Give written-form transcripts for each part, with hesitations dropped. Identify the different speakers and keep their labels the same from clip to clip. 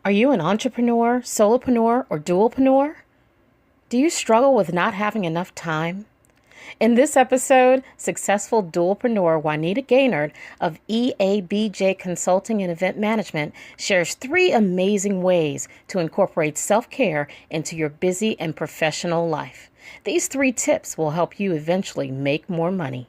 Speaker 1: Are you an entrepreneur, solopreneur, or dualpreneur? Do you struggle with not having enough time? In this episode, successful dualpreneur Juanita Gaynor of EABJ Consulting and Event Management shares 3 amazing ways to incorporate self-care into your busy and professional life. These 3 tips will help you eventually make more money.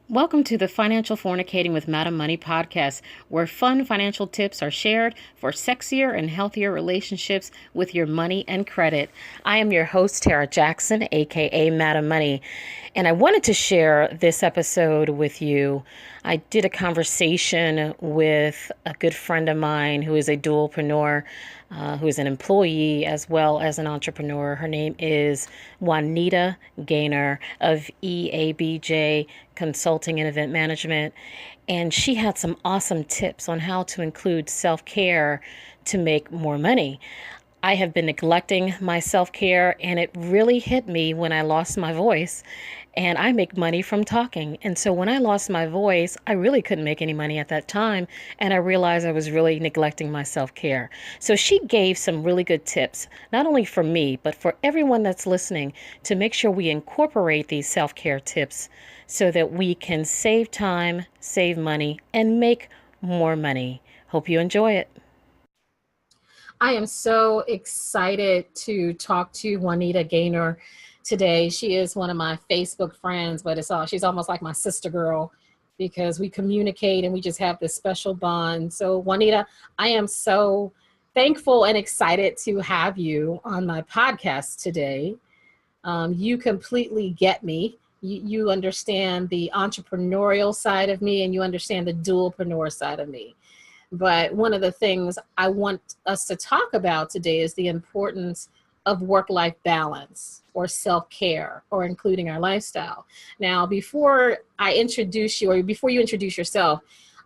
Speaker 1: Welcome to the Financial Fornicating with Madam Money podcast, where fun financial tips are shared for sexier and healthier relationships with your money and credit. I am your host, Tarra Jackson, aka Madam Money, and I wanted to share this episode with you. I did a conversation with a good friend of mine who is a dualpreneur, who is an employee as well as an entrepreneur. Her name is Juanita Gaynor of EABJ Consulting and Event Management. And she had some awesome tips on how to include self-care to make more money. I have been neglecting my self-care, and it really hit me when I lost my voice. And I make money from talking. And so when I lost my voice, I really couldn't make any money at that time. And I realized I was really neglecting my self-care. So she gave some really good tips, not only for me, but for everyone that's listening, to make sure we incorporate these self-care tips so that we can save time, save money, and make more money. Hope you enjoy it. I am so excited to talk to Juanita Gaynor today. She is one of my Facebook friends, but she's almost like my sister girl because we communicate and we just have this special bond. So Juanita, I am so thankful and excited to have you on my podcast today. You completely get me. You understand the entrepreneurial side of me, and you understand the dualpreneur side of me. But one of the things I want us to talk about today is the importance of work-life balance or self-care or including our lifestyle. Now, before I introduce you, or before you introduce yourself,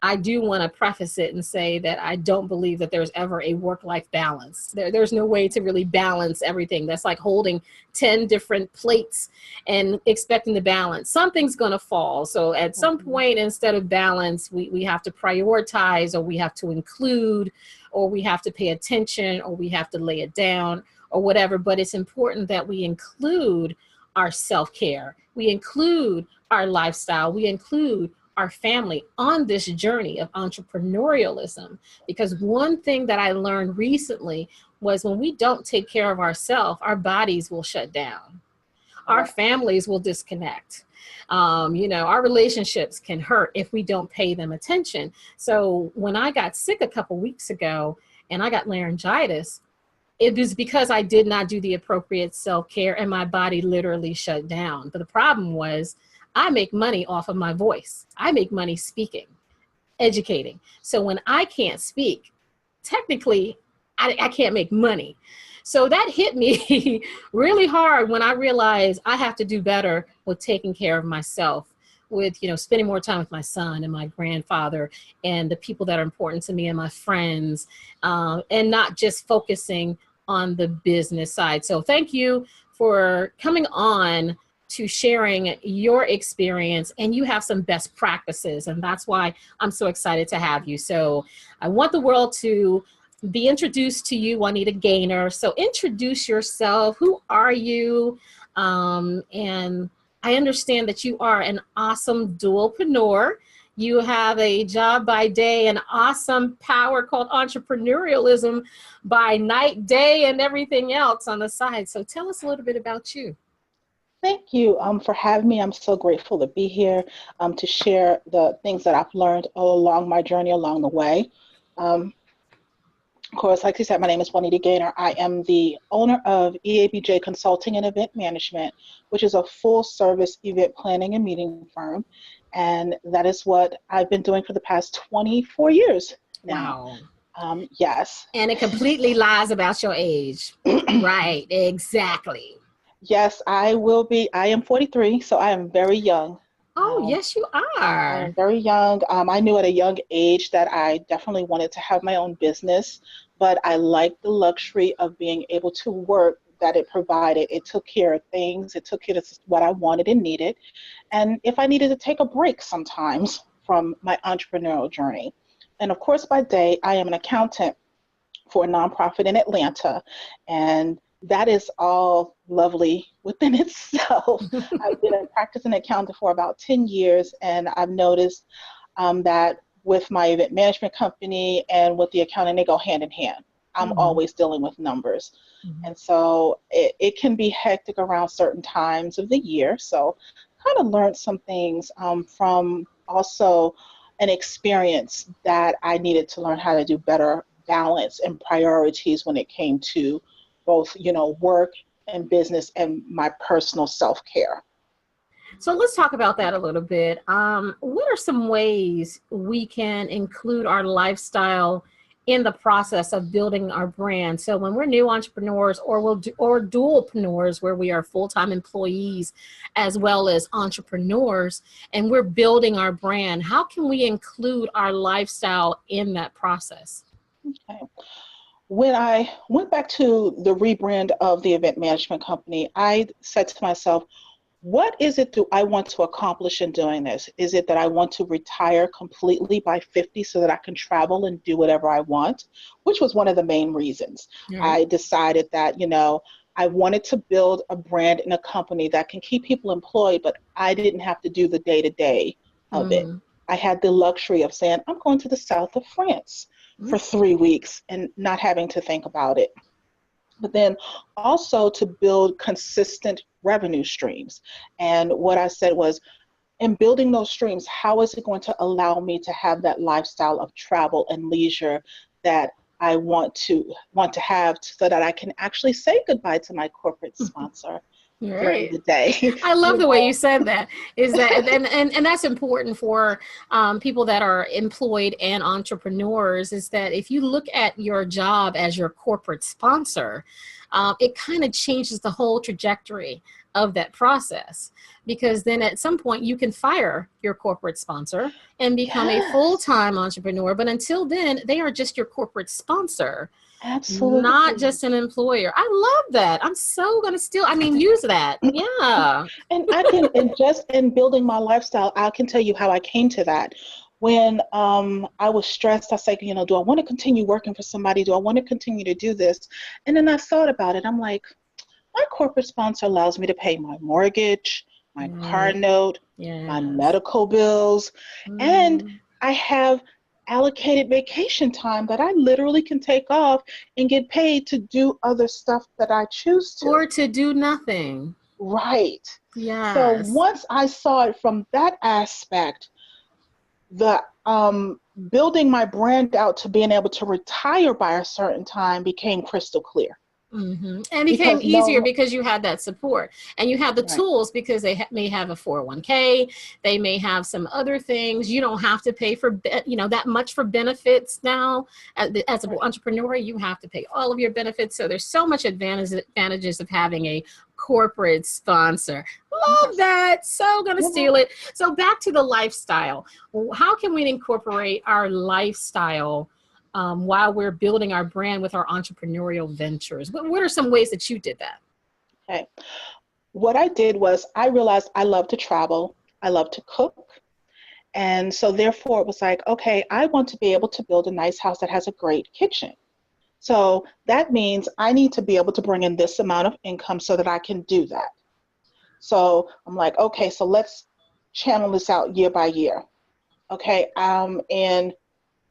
Speaker 1: I do want to preface it and say that I don't believe that there's ever a work-life balance. There's no way to really balance everything. That's like holding 10 different plates and expecting to balance. Something's going to fall. So at some point, instead of balance, we have to prioritize, or we have to include, or we have to pay attention, or we have to lay it down, or whatever. But it's important that we include our self-care. We include our lifestyle. We include our family on this journey of entrepreneurialism. Because one thing that I learned recently was when we don't take care of ourselves, our bodies will shut down. Our families will disconnect. Our relationships can hurt if we don't pay them attention. So when I got sick a couple weeks ago and I got laryngitis, it was because I did not do the appropriate self-care and my body literally shut down. But the problem was, I make money off of my voice. I make money speaking, educating. So when I can't speak, technically, I can't make money. So that hit me really hard when I realized I have to do better with taking care of myself, with, spending more time with my son and my grandfather and the people that are important to me and my friends, and not just focusing on the business side. So thank you for coming on to sharing your experience, and you have some best practices, and that's why I'm so excited to have you. So I want the world to be introduced to you, Juanita Gaynor. So introduce yourself. Who are you? And I understand that you are an awesome dualpreneur. You have a job by day, an awesome power called entrepreneurialism by night, day, and everything else on the side. So tell us a little bit about you.
Speaker 2: Thank you for having me. I'm so grateful to be here to share the things that I've learned all along my journey along the way. Of course, like you said, my name is Juanita Gaynor. I am the owner of EABJ Consulting and Event Management, which is a full-service event planning and meeting firm. And that is what I've been doing for the past 24 years now.
Speaker 1: Wow.
Speaker 2: Yes.
Speaker 1: And it completely lies about your age. Right, exactly.
Speaker 2: Yes, I am 43, so I am very young.
Speaker 1: Oh, yes, you are.
Speaker 2: I am very young. I knew at a young age that I definitely wanted to have my own business, but I like the luxury of being able to work that it provided. It took care of things. It took care of what I wanted and needed. And if I needed to take a break sometimes from my entrepreneurial journey. And of course, by day, I am an accountant for a nonprofit in Atlanta. And that is all lovely within itself. I've been a practicing accountant for about 10 years, and I've noticed that with my event management company and with the accounting, they go hand in hand. I'm always dealing with numbers. And so it can be hectic around certain times of the year. So kind of learned some things from also an experience that I needed to learn how to do better balance and priorities when it came to both, work and business and my personal self-care.
Speaker 1: So let's talk about that a little bit. What are some ways we can include our lifestyle in the process of building our brand? So when we're new entrepreneurs or dualpreneurs, where we are full-time employees as well as entrepreneurs, and we're building our brand, how can we include our lifestyle in that process?
Speaker 2: Okay. When I went back to the rebrand of the event management company, I said to myself, what is it do I want to accomplish in doing this? Is it that I want to retire completely by 50 so that I can travel and do whatever I want? Which was one of the main reasons.
Speaker 1: Right.
Speaker 2: I decided that, I wanted to build a brand in a company that can keep people employed, but I didn't have to do the day-to-day of it. I had the luxury of saying, I'm going to the south of France for 3 weeks and not having to think about it. But then also to build consistent revenue streams. And what I said was, in building those streams, how is it going to allow me to have that lifestyle of travel and leisure that I want to have, so that I can actually say goodbye to my corporate sponsor during the day.
Speaker 1: I love the way you said that. Is that and that's important for people that are employed and entrepreneurs, is that if you look at your job as your corporate sponsor, it kind of changes the whole trajectory of that process, because then at some point you can fire your corporate sponsor and become a full-time entrepreneur. But until then, they are just your corporate sponsor.
Speaker 2: Absolutely.
Speaker 1: Not just an employer. I love that. I'm so going to use that. Yeah.
Speaker 2: And just in building my lifestyle, I can tell you how I came to that. When I was stressed, I said, do I want to continue working for somebody? Do I want to continue to do this? And then I thought about it. I'm like, my corporate sponsor allows me to pay my mortgage, my car note, my medical bills, and I have allocated vacation time that I literally can take off and get paid to do other stuff that I choose to.
Speaker 1: Or to do nothing.
Speaker 2: Right.
Speaker 1: Yes.
Speaker 2: So once I saw it from that aspect, the building my brand out to being able to retire by a certain time became crystal clear.
Speaker 1: And it became easier because you had that support, and you have the tools, because they may have a 401k, they may have some other things. You don't have to pay for that much for benefits now. As an entrepreneur, you have to pay all of your benefits. So there's so much advantages of having a corporate sponsor. Love that. So gonna steal it. So back to the lifestyle. How can we incorporate our lifestyle while we're building our brand with our entrepreneurial ventures? What are some ways that you did that?
Speaker 2: Okay. What I did was, I realized I love to travel. I love to cook. And so therefore it was like, okay, I want to be able to build a nice house that has a great kitchen. So that means I need to be able to bring in this amount of income so that I can do that. So I'm like, okay, so let's channel this out year by year. Okay. And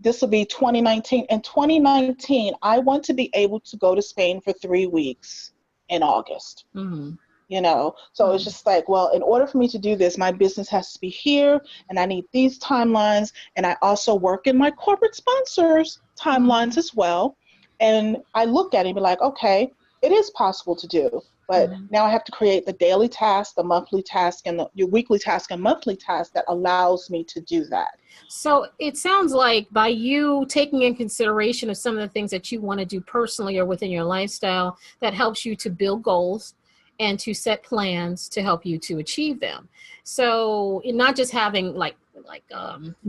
Speaker 2: this will be 2019. In 2019, I want to be able to go to Spain for 3 weeks in August. So it's just like, well, in order for me to do this, my business has to be here, and I need these timelines. And I also work in my corporate sponsors' timelines as well. And I look at it and be like, okay, it is possible to do. But now I have to create the daily task, the monthly task, and your weekly task and monthly task that allows me to do that.
Speaker 1: So it sounds like by you taking in consideration of some of the things that you want to do personally or within your lifestyle, that helps you to build goals and to set plans to help you to achieve them. So not just having like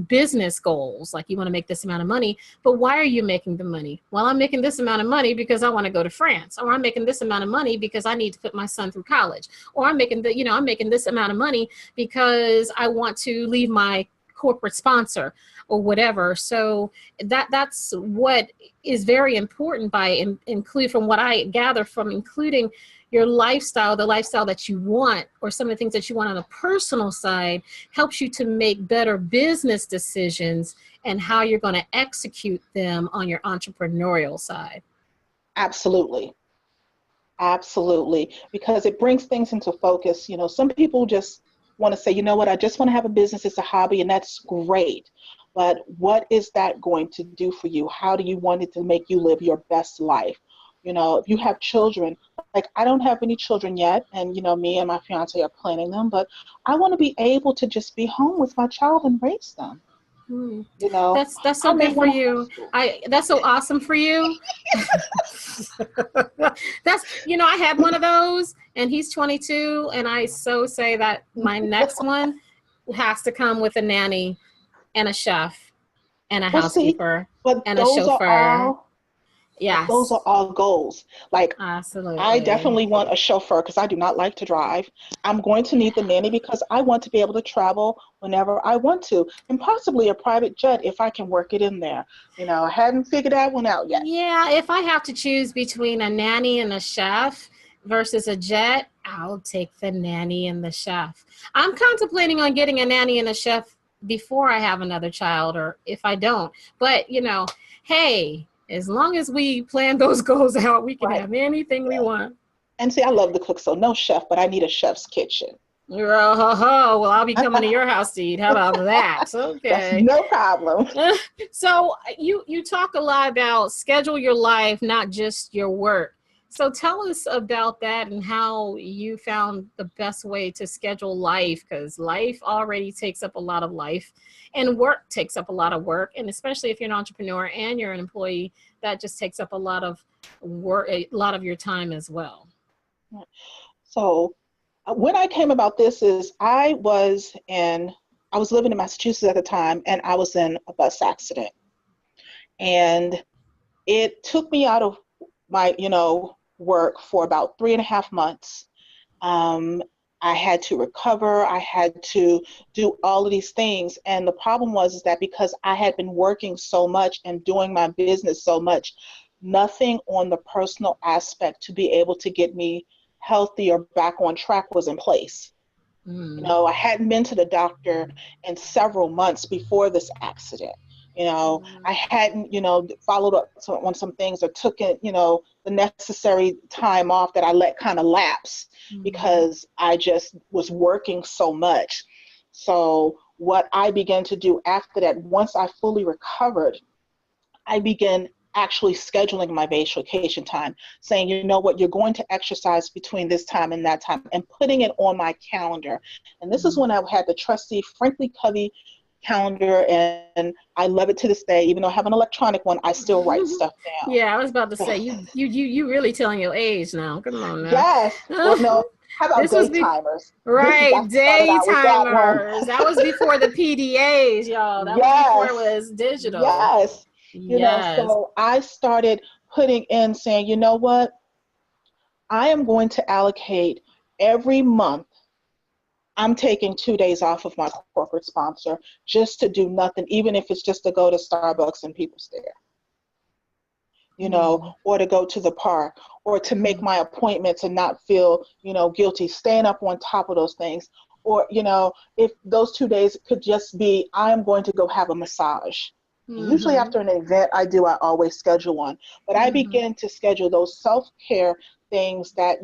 Speaker 1: business goals, like you want to make this amount of money, but why are you making the money? Well, I'm making this amount of money because I want to go to France, or I'm making this amount of money because I need to put my son through college, or I'm making this amount of money because I want to leave my corporate sponsor or whatever. So that's what is very important by include, from what I gather from including your lifestyle, the lifestyle that you want, or some of the things that you want on a personal side, helps you to make better business decisions and how you're going to execute them on your entrepreneurial side.
Speaker 2: Absolutely. Absolutely. Because it brings things into focus. You know, some people just want to say, you know what, I just want to have a business. It's a hobby, and that's great. But what is that going to do for you? How do you want it to make you live your best life? You know, if you have children, like I don't have any children yet, and you know, me and my fiance are planning them, but I want to be able to just be home with my child and raise them.
Speaker 1: Hmm.
Speaker 2: You know,
Speaker 1: That's
Speaker 2: I
Speaker 1: so
Speaker 2: may
Speaker 1: good for
Speaker 2: want to
Speaker 1: you.
Speaker 2: homeschool.
Speaker 1: That's so awesome for you. That's, I had one of those, and he's 22, and I so say that my next one has to come with a nanny and a chef and a
Speaker 2: Well, see,
Speaker 1: housekeeper
Speaker 2: but
Speaker 1: and a
Speaker 2: those are
Speaker 1: chauffeur.
Speaker 2: all, but those
Speaker 1: Yes,
Speaker 2: are all goals. Like I
Speaker 1: absolutely.
Speaker 2: definitely want a chauffeur because I do not like to drive. I'm going to need the nanny because I want to be able to travel whenever I want to, and possibly a private jet if I can work it in there. You know, I hadn't figured that one out yet.
Speaker 1: Yeah, if I have to choose between a nanny and a chef versus a jet, I'll take the nanny and the chef. I'm contemplating on getting a nanny and a chef before I have another child, or if I don't. But, hey, as long as we plan those goals out, we can
Speaker 2: Right.
Speaker 1: have anything we
Speaker 2: Yeah.
Speaker 1: want.
Speaker 2: And see, I love to cook, so no chef, but I need a chef's kitchen.
Speaker 1: Oh, well, I'll be coming to your house to eat. How about that?
Speaker 2: That's
Speaker 1: Okay.
Speaker 2: no problem.
Speaker 1: So you talk a lot about schedule your life, not just your work. So tell us about that and how you found the best way to schedule life, because life already takes up a lot of life, and work takes up a lot of work. And especially if you're an entrepreneur and you're an employee, that just takes up a lot of work, a lot of your time as well.
Speaker 2: So when I came about this is I was living in Massachusetts at the time, and I was in a bus accident. And it took me out of my, work for about 3.5 months. Um, I had to recover. I had to do all of these things. And the problem was is that because I had been working so much and doing my business so much, nothing on the personal aspect to be able to get me healthy or back on track was in place. You
Speaker 1: Mm.
Speaker 2: know, I hadn't been to the doctor in several months before this accident. You know, I hadn't, followed up on some things or took it, the necessary time off that I let kind of lapse
Speaker 1: Mm.
Speaker 2: because I just was working so much. So what I began to do after that, once I fully recovered, I began actually scheduling my vacation time, saying, you know what, you're going to exercise between this time and that time, and putting it on my calendar. And this is when I had the trusty Frankly Covey calendar, and I love it to this day. Even though I have an electronic one, I still write stuff
Speaker 1: Yeah, I was about to
Speaker 2: down.
Speaker 1: say you really telling your age now. Come on now.
Speaker 2: Yes. Well, no, how about
Speaker 1: This was
Speaker 2: day timers? This is, I
Speaker 1: right,
Speaker 2: started
Speaker 1: day
Speaker 2: out with that one.
Speaker 1: timers. That was before the PDAs, y'all. That was before it
Speaker 2: Yes.
Speaker 1: was digital.
Speaker 2: Yes.
Speaker 1: Yes.
Speaker 2: So I started putting in saying, you know what? I am going to allocate every month. I'm taking 2 days off of my corporate sponsor just to do nothing, even if it's just to go to Starbucks and people stare,
Speaker 1: Mm.
Speaker 2: or to go to the park, or to make
Speaker 1: Mm.
Speaker 2: my appointments and not feel, guilty, staying up on top of those things. Or, if those 2 days could just be, I'm going to go have a massage. Usually
Speaker 1: Mm-hmm.
Speaker 2: after an event I always schedule one. But I
Speaker 1: Mm-hmm.
Speaker 2: begin to schedule those self-care things that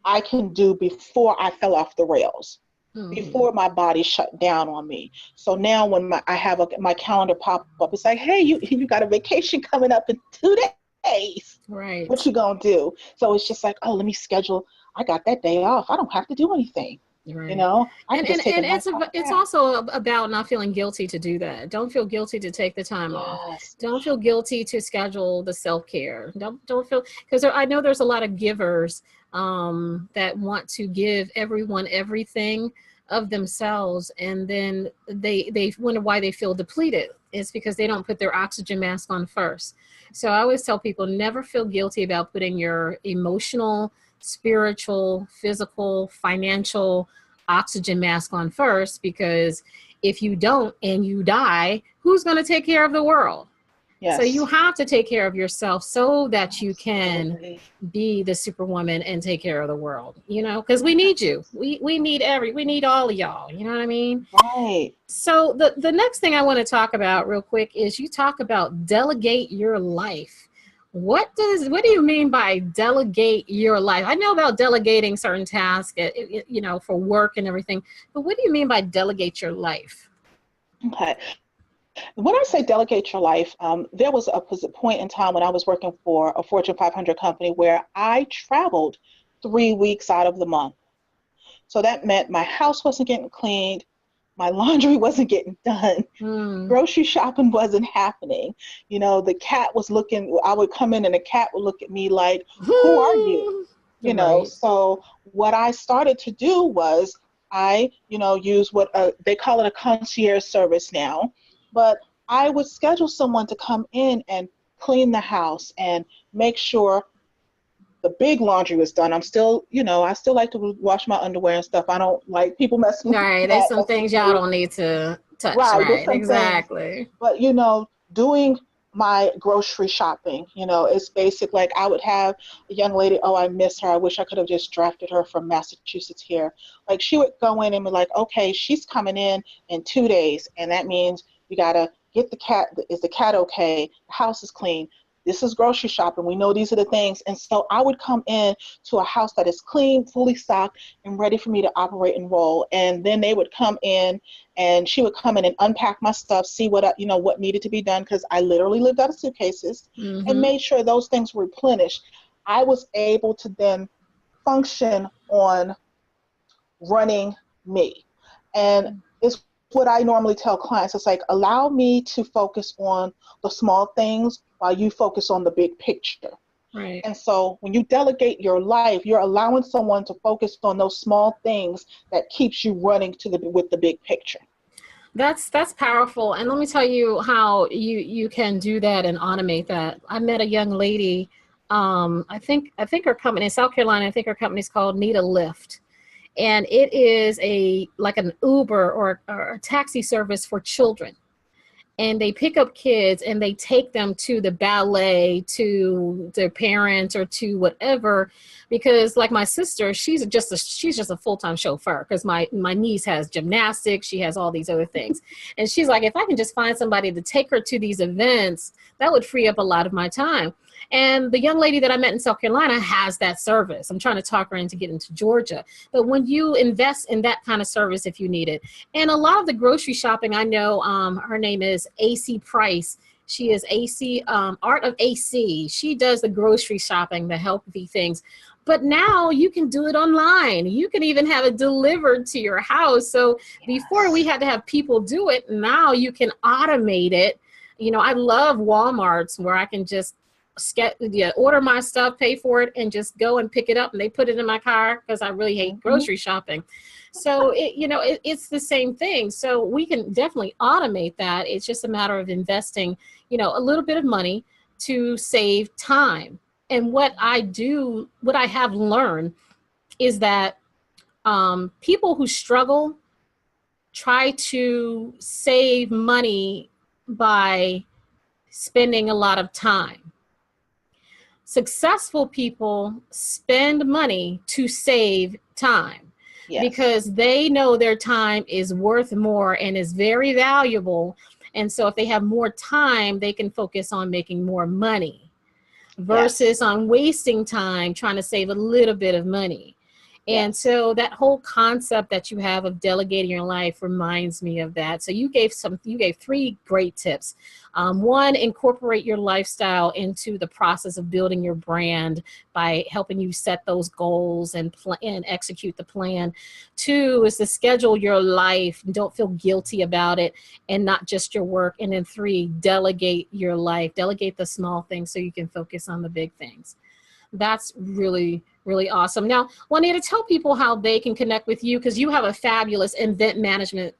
Speaker 2: I can do before I fell off the rails,
Speaker 1: Mm-hmm.
Speaker 2: before my body shut down on me. So now when I have my calendar pop up, it's like, hey, you got a vacation coming up in 2 days. What
Speaker 1: Right.
Speaker 2: you gonna do? So it's just like, oh, let me schedule. I got that day off. I don't have to do anything.
Speaker 1: Right.
Speaker 2: I
Speaker 1: And
Speaker 2: can
Speaker 1: and
Speaker 2: just take a
Speaker 1: and
Speaker 2: nice hot
Speaker 1: it's
Speaker 2: bath.
Speaker 1: also about not feeling guilty to do that. Don't feel guilty to take the time off.
Speaker 2: Yes.
Speaker 1: Don't feel guilty to schedule the self-care. Don't feel, because I know there's a lot of givers that want to give everyone everything of themselves, and then they wonder why they feel depleted. It's because they don't put their oxygen mask on first. So I always tell people, never feel guilty about putting your emotional, spiritual, physical, financial oxygen mask on first, because if you don't and you die, who's going to take care of the world? So you
Speaker 2: Yes.
Speaker 1: have to take care of yourself so that you can
Speaker 2: Absolutely.
Speaker 1: be the superwoman and take care of the world, because we need you. We need all of y'all. You know what I mean?
Speaker 2: Right.
Speaker 1: So the next thing I want to talk about real quick is you talk about delegate your life. What do you mean by delegate your life? I know about delegating certain tasks, for work and everything, but what do you mean by delegate your life?
Speaker 2: Okay. When I say delegate your life, there was a point in time when I was working for a Fortune 500 company where I traveled 3 weeks out of the month. So that meant my house wasn't getting cleaned, my laundry wasn't getting done,
Speaker 1: Hmm.
Speaker 2: grocery shopping wasn't happening. The cat was looking, I would come in and the cat would look at me like, who are you?
Speaker 1: Right.
Speaker 2: So what I started to do was I, use what they call it a concierge service now, but I would schedule someone to come in and clean the house and make sure the big laundry was done. I'm still, I still like to wash my underwear and stuff. I don't like people messing with
Speaker 1: Right. There's
Speaker 2: that
Speaker 1: some things y'all
Speaker 2: necessarily.
Speaker 1: don't need to touch.
Speaker 2: Right, there's
Speaker 1: Right.
Speaker 2: some things,
Speaker 1: Exactly.
Speaker 2: but doing my grocery shopping, it's basic. Like I would have a young lady, oh, I miss her. I wish I could have just drafted her from Massachusetts here. Like she would go in and be like, okay, she's coming in 2 days, and that means you gotta get the cat. Is the cat okay? The house is clean. This is grocery shopping. We know these are the things. And so I would come in to a house that is clean, fully stocked, and ready for me to operate and roll. And then they would come in and she would come in and unpack my stuff, see what needed to be done, because I literally lived out of suitcases, and
Speaker 1: Mm-hmm.
Speaker 2: made sure those things were replenished. I was able to then function on running me. And it's what I normally tell clients. It's like, allow me to focus on the small things while you focus on the big picture.
Speaker 1: Right.
Speaker 2: And so when you delegate your life, you're allowing someone to focus on those small things that keeps you running with the big picture.
Speaker 1: That's powerful. And let me tell you how you can do that and automate that. I met a young lady. I think her company in South Carolina. I think her company is called Need a Lift, and it is like an Uber or a taxi service for children. And they pick up kids and they take them to the ballet, to their parents, or to whatever, because like my sister, she's just a full-time chauffeur, because my niece has gymnastics, she has all these other things, and she's like, if I can just find somebody to take her to these events, that would free up a lot of my time. And the young lady that I met in South Carolina has that service. I'm trying to talk her into getting to Georgia. But when you invest in that kind of service, if you need it, and a lot of the grocery shopping, I know, her name is AC Price. She is AC, Art of AC. She does the grocery shopping, the healthy things. But now you can do it online. You can even have it delivered to your house. So before we
Speaker 2: Yes.
Speaker 1: had to have people do it, now you can automate it. I love Walmart's where I can just order my stuff, pay for it, and just go and pick it up. And they put it in my car because I really hate
Speaker 2: Mm-hmm.
Speaker 1: grocery shopping. So it's the same thing. So we can definitely automate that. It's just a matter of investing, a little bit of money to save time. And what I have learned is that people who struggle try to save money by spending a lot of time. Successful people spend money to save time,
Speaker 2: Yes.
Speaker 1: because they know their time is worth more and is very valuable. And so if they have more time, they can focus on making more money
Speaker 2: Yes.
Speaker 1: versus on wasting time trying to save a little bit of money. And
Speaker 2: Yes.
Speaker 1: so that whole concept that you have of delegating your life reminds me of that. So you gave 3 great tips. One, incorporate your lifestyle into the process of building your brand by helping you set those goals and execute the plan. 2 is to schedule your life. Don't feel guilty about it, and not just your work. And then 3, delegate your life. Delegate the small things so you can focus on the big things. That's really, really awesome. Now, Juanita, tell people how they can connect with you, because you have a fabulous event management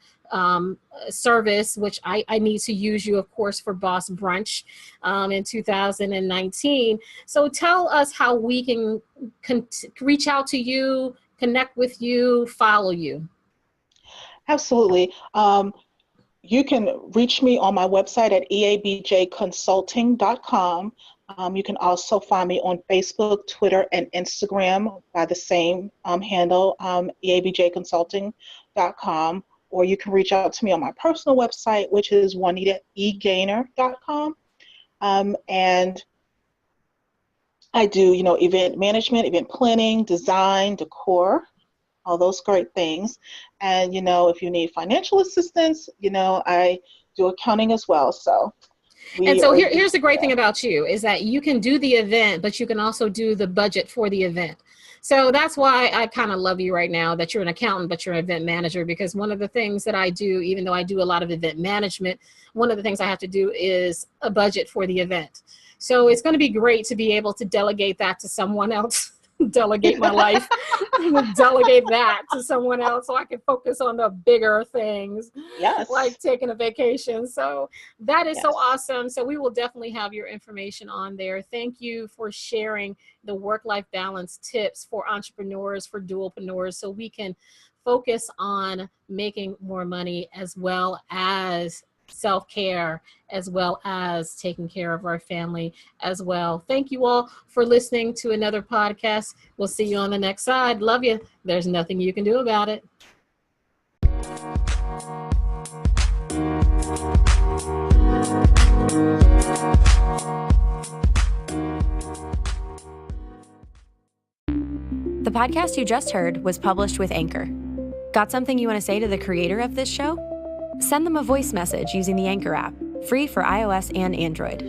Speaker 1: service, which I need to use you, of course, for Boss Brunch in 2019. So tell us how we can reach out to you, connect with you, follow you.
Speaker 2: Absolutely. You can reach me on my website at EABJconsulting.com. You can also find me on Facebook, Twitter, and Instagram by the same handle, EABJconsulting.com. Or you can reach out to me on my personal website, which is JuanitaEGaynor.com. And I do, event management, event planning, design, decor, all those great things. And, if you need financial assistance, I do accounting as well. So
Speaker 1: here's the great thing about you is that you can do the event, but you can also do the budget for the event. So that's why I kind of love you right now, that you're an accountant, but you're an event manager, because one of the things that I do, even though I do a lot of event management, one of the things I have to do is a budget for the event. So it's going to be great to be able to delegate that to someone else. Delegate my life, delegate that to someone else so I can focus on the bigger things,
Speaker 2: yes,
Speaker 1: like taking a vacation. So that is
Speaker 2: yes.
Speaker 1: So awesome. So we will definitely have your information on there. Thank you for sharing the work-life balance tips for entrepreneurs, for dualpreneurs, so we can focus on making more money, as well as self-care, as well as taking care of our family as well. Thank you all for listening to another podcast. We'll see you on the next side. Love you. There's nothing you can do about it.
Speaker 3: The podcast you just heard was published with Anchor. Got something you want to say to the creator of this show? Send them a voice message using the Anchor app, free for iOS and Android.